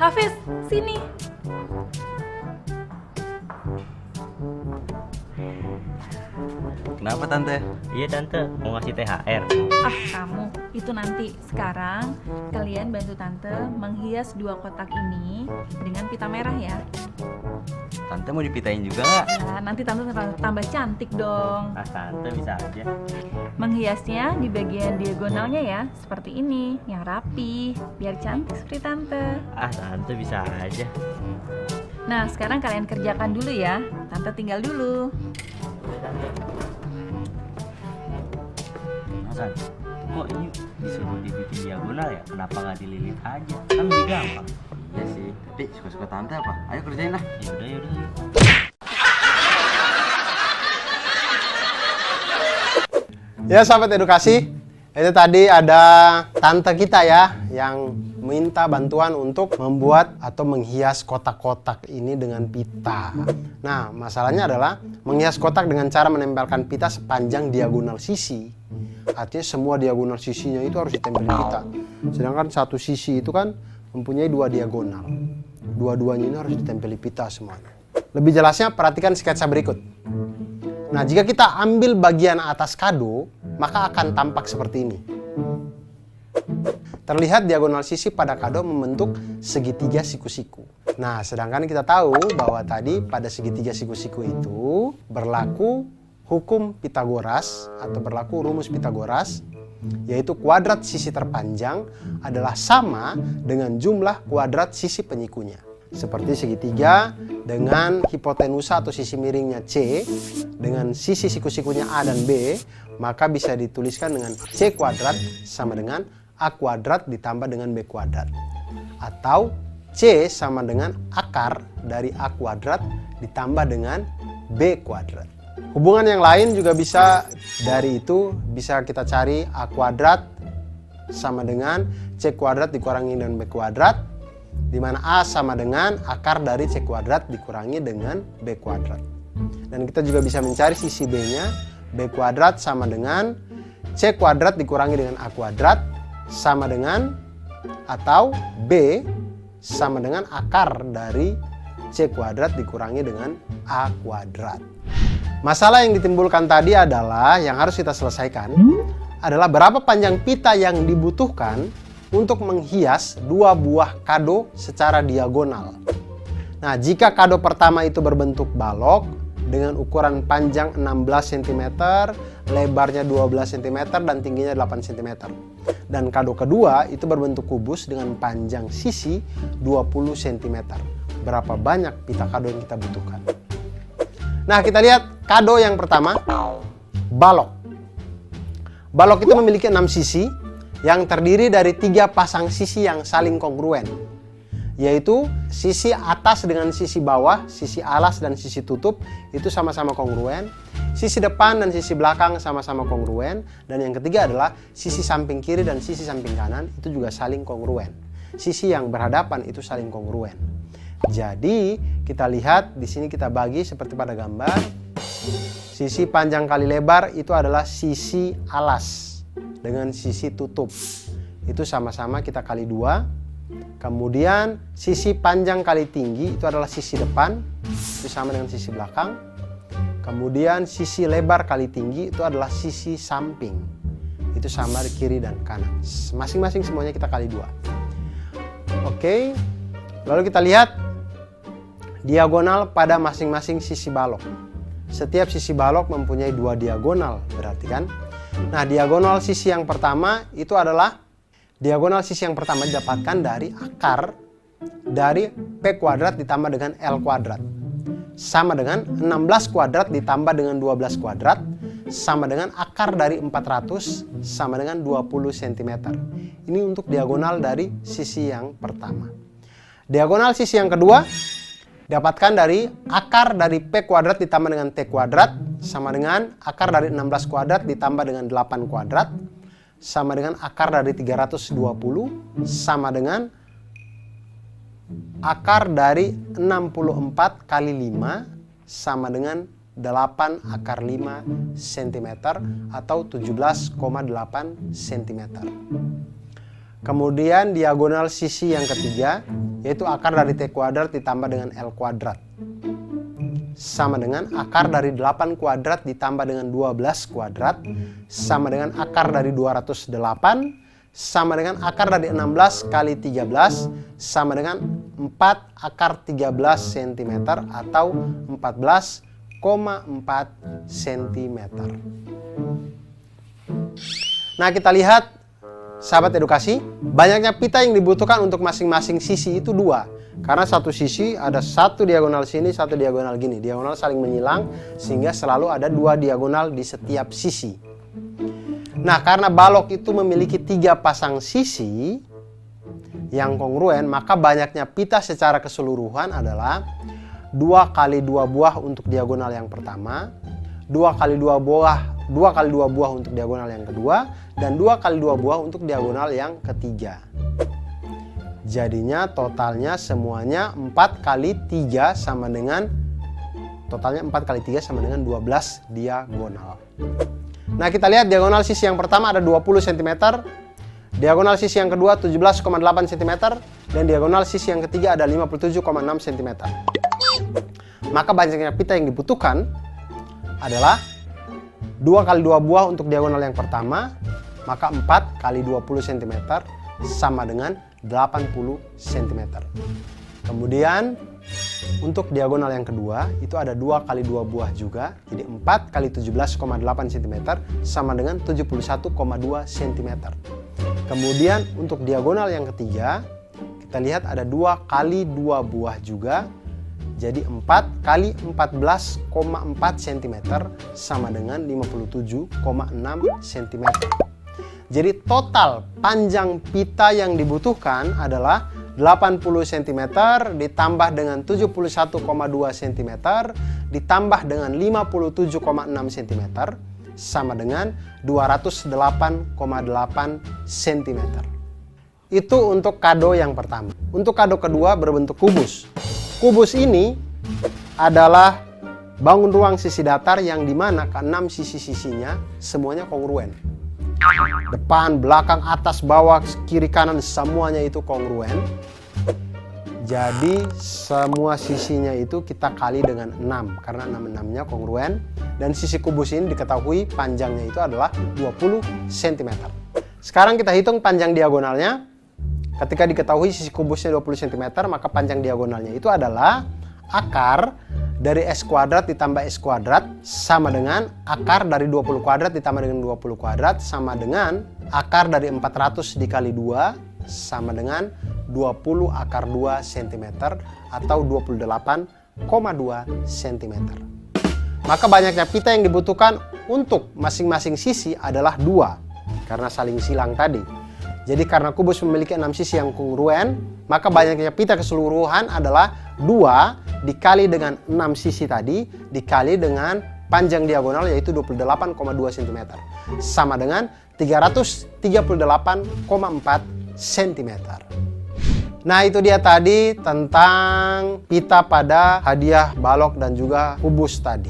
Hafiz, sini. Kenapa tante? Iya tante, mau ngasih THR. Ah, kamu. Itu nanti. Sekarang kalian bantu tante menghias 2 kotak ini dengan pita merah ya. Tante mau dipitain juga nggak? Nah, nanti tante tambah cantik dong. Ah tante bisa aja. Menghiasnya di bagian diagonalnya ya, seperti ini, yang rapi, biar cantik seperti tante. Ah tante bisa aja. Nah, sekarang kalian kerjakan dulu ya. Tante tinggal dulu. Hasan, kok ini disuruh dibikin diagonal ya? Kenapa nggak dililit aja? Kan lebih gampang. Ya sih, tapi suka-suka tante apa? Ayo kerjain lah. Yaudah yaudah. Ya sahabat edukasi, itu tadi ada tante kita ya yang minta bantuan untuk membuat atau menghias kotak-kotak ini dengan pita. Nah, masalahnya adalah menghias kotak dengan cara menempelkan pita sepanjang diagonal sisi. Artinya semua diagonal sisinya itu harus ditempel pita. Sedangkan satu sisi itu kan mempunyai 2 diagonal. Dua-duanya ini harus ditempeli pita semuanya. Lebih jelasnya perhatikan sketsa berikut. Nah, jika kita ambil bagian atas kado, maka akan tampak seperti ini. Terlihat diagonal sisi pada kado membentuk segitiga siku-siku. Nah, sedangkan kita tahu bahwa tadi pada segitiga siku-siku itu berlaku hukum Pitagoras atau berlaku rumus Pitagoras, yaitu kuadrat sisi terpanjang adalah sama dengan jumlah kuadrat sisi penyikunya. Seperti segitiga dengan hipotenusa atau sisi miringnya C dengan sisi siku-sikunya A dan B, maka bisa dituliskan dengan C kuadrat sama dengan A kuadrat ditambah dengan B kuadrat. Atau C sama dengan akar dari A kuadrat ditambah dengan B kuadrat. Hubungan yang lain juga bisa dari itu, bisa kita cari A kuadrat sama dengan C kuadrat dikurangi dengan B kuadrat, di mana A sama dengan akar dari C kuadrat dikurangi dengan B kuadrat. Dan kita juga bisa mencari sisi B-nya, B kuadrat sama dengan C kuadrat dikurangi dengan A kuadrat sama dengan, atau B sama dengan akar dari C kuadrat dikurangi dengan A kuadrat. Masalah yang ditimbulkan tadi adalah, yang harus kita selesaikan adalah berapa panjang pita yang dibutuhkan untuk menghias 2 buah kado secara diagonal. Nah, jika kado pertama itu berbentuk balok dengan ukuran panjang 16 cm, lebarnya 12 cm, dan tingginya 8 cm. Dan kado kedua itu berbentuk kubus dengan panjang sisi 20 cm. Berapa banyak pita kado yang kita butuhkan? Nah, kita lihat kado yang pertama, balok. Balok itu memiliki 6 sisi yang terdiri dari 3 pasang sisi yang saling kongruen, yaitu sisi atas dengan sisi bawah, sisi alas dan sisi tutup itu sama-sama kongruen, sisi depan dan sisi belakang sama-sama kongruen, dan yang ketiga adalah sisi samping kiri dan sisi samping kanan itu juga saling kongruen. Sisi yang berhadapan itu saling kongruen. Jadi kita lihat di sini, kita bagi seperti pada gambar. Sisi panjang kali lebar itu adalah sisi alas dengan sisi tutup. Itu sama-sama kita kali 2. Kemudian sisi panjang kali tinggi itu adalah sisi depan, itu sama dengan sisi belakang. Kemudian sisi lebar kali tinggi itu adalah sisi samping, itu sama di kiri dan kanan. Masing-masing semuanya kita kali 2. Oke, lalu kita lihat diagonal pada masing-masing sisi balok. Setiap sisi balok mempunyai 2 diagonal, berarti kan? Nah, diagonal sisi yang pertama itu adalah, diagonal sisi yang pertama didapatkan dari akar dari P kuadrat ditambah dengan L kuadrat. Sama dengan 16 kuadrat ditambah dengan 12 kuadrat, sama dengan akar dari 400 sama dengan 20 cm. Ini untuk diagonal dari sisi yang pertama. Diagonal sisi yang kedua dapatkan dari akar dari P kuadrat ditambah dengan T kuadrat sama dengan akar dari 16 kuadrat ditambah dengan 8 kuadrat sama dengan akar dari 320 sama dengan akar dari 64 kali 5 sama dengan 8 akar 5 cm atau 17,8 cm. Kemudian diagonal sisi yang ketiga, yaitu akar dari T kuadrat ditambah dengan L kuadrat. Sama dengan akar dari 8 kuadrat ditambah dengan 12 kuadrat. Sama dengan akar dari 208. Sama dengan akar dari 16 kali 13. Sama dengan 4 akar 13 cm atau 14,4 cm. Nah, kita lihat, sahabat edukasi, banyaknya pita yang dibutuhkan untuk masing-masing sisi itu 2. Karena satu sisi ada satu diagonal sini, satu diagonal gini. Diagonal saling menyilang sehingga selalu ada 2 diagonal di setiap sisi. Nah, karena balok itu memiliki 3 pasang sisi yang kongruen, maka banyaknya pita secara keseluruhan adalah 2 kali 2 buah untuk diagonal yang pertama, 2 kali 2 buah untuk diagonal yang kedua, dan 2 kali 2 buah untuk diagonal yang ketiga. Jadinya totalnya semuanya 4 kali 3 sama dengan totalnya 4 kali 3 sama dengan 12 diagonal. Nah, kita lihat diagonal sisi yang pertama ada 20 cm, diagonal sisi yang kedua 17,8 cm, dan diagonal sisi yang ketiga ada 57,6 cm. Maka banyaknya pita yang dibutuhkan adalah 2 kali 2 buah untuk diagonal yang pertama, maka 4 kali 20 cm sama dengan 80 cm. Kemudian untuk diagonal yang kedua itu ada 2 kali 2 buah juga, jadi 4 kali 17,8 cm sama dengan 71,2 cm. Kemudian untuk diagonal yang ketiga kita lihat ada 2 kali 2 buah juga, jadi 4 kali 14,4 cm sama dengan 57,6 cm. Jadi total panjang pita yang dibutuhkan adalah 80 cm ditambah dengan 71,2 cm ditambah dengan 57,6 cm sama dengan 208,8 cm. Itu untuk kado yang pertama. Untuk kado kedua berbentuk kubus. Kubus ini adalah bangun ruang sisi datar yang dimana ke-6 sisi-sisinya semuanya kongruen. Depan, belakang, atas, bawah, kiri, kanan semuanya itu kongruen. Jadi semua sisinya itu kita kali dengan 6 karena 6-6-nya kongruen. Dan sisi kubus ini diketahui panjangnya itu adalah 20 cm. Sekarang kita hitung panjang diagonalnya. Ketika diketahui sisi kubusnya 20 cm, maka panjang diagonalnya itu adalah akar dari S kuadrat ditambah S kuadrat sama dengan akar dari 20 kuadrat ditambah dengan 20 kuadrat sama dengan akar dari 400 dikali 2 sama dengan 20 akar 2 cm atau 28,2 cm. Maka banyaknya pita yang dibutuhkan untuk masing-masing sisi adalah 2 karena saling silang tadi. Jadi karena kubus memiliki 6 sisi yang kongruen, maka banyaknya pita keseluruhan adalah 2 dikali dengan 6 sisi tadi dikali dengan panjang diagonal yaitu 28,2 cm sama dengan 338,4 cm. Nah, itu dia tadi tentang pita pada hadiah balok dan juga kubus tadi.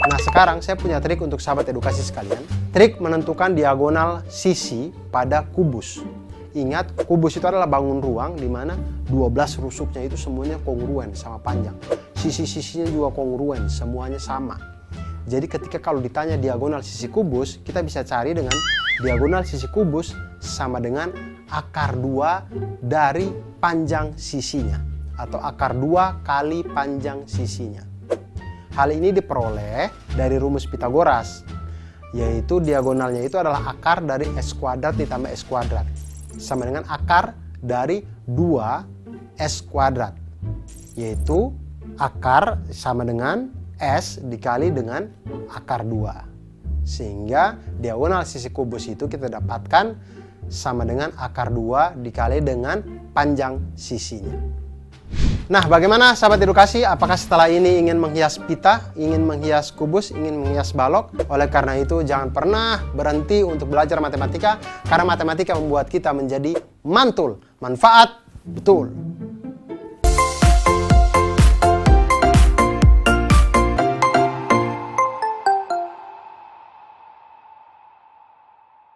Nah, sekarang saya punya trik untuk sahabat edukasi sekalian. Trik menentukan diagonal sisi pada kubus. Ingat, kubus itu adalah bangun ruang di mana 12 rusuknya itu semuanya kongruen sama panjang. Sisi-sisinya juga kongruen, semuanya sama. Jadi ketika kalau ditanya diagonal sisi kubus, kita bisa cari dengan diagonal sisi kubus sama dengan akar 2 dari panjang sisinya. Atau akar 2 kali panjang sisinya. Hal ini diperoleh dari rumus Pitagoras. Yaitu diagonalnya itu adalah akar dari S kuadrat ditambah S kuadrat. Sama dengan akar dari 2S kuadrat. Yaitu akar sama dengan S dikali dengan akar 2. Sehingga diagonal sisi kubus itu kita dapatkan sama dengan akar 2 dikali dengan panjang sisinya. Nah, bagaimana sahabat edukasi? Apakah setelah ini ingin menghias pita, ingin menghias kubus, ingin menghias balok? Oleh karena itu, jangan pernah berhenti untuk belajar matematika, karena matematika membuat kita menjadi mantul, manfaat betul.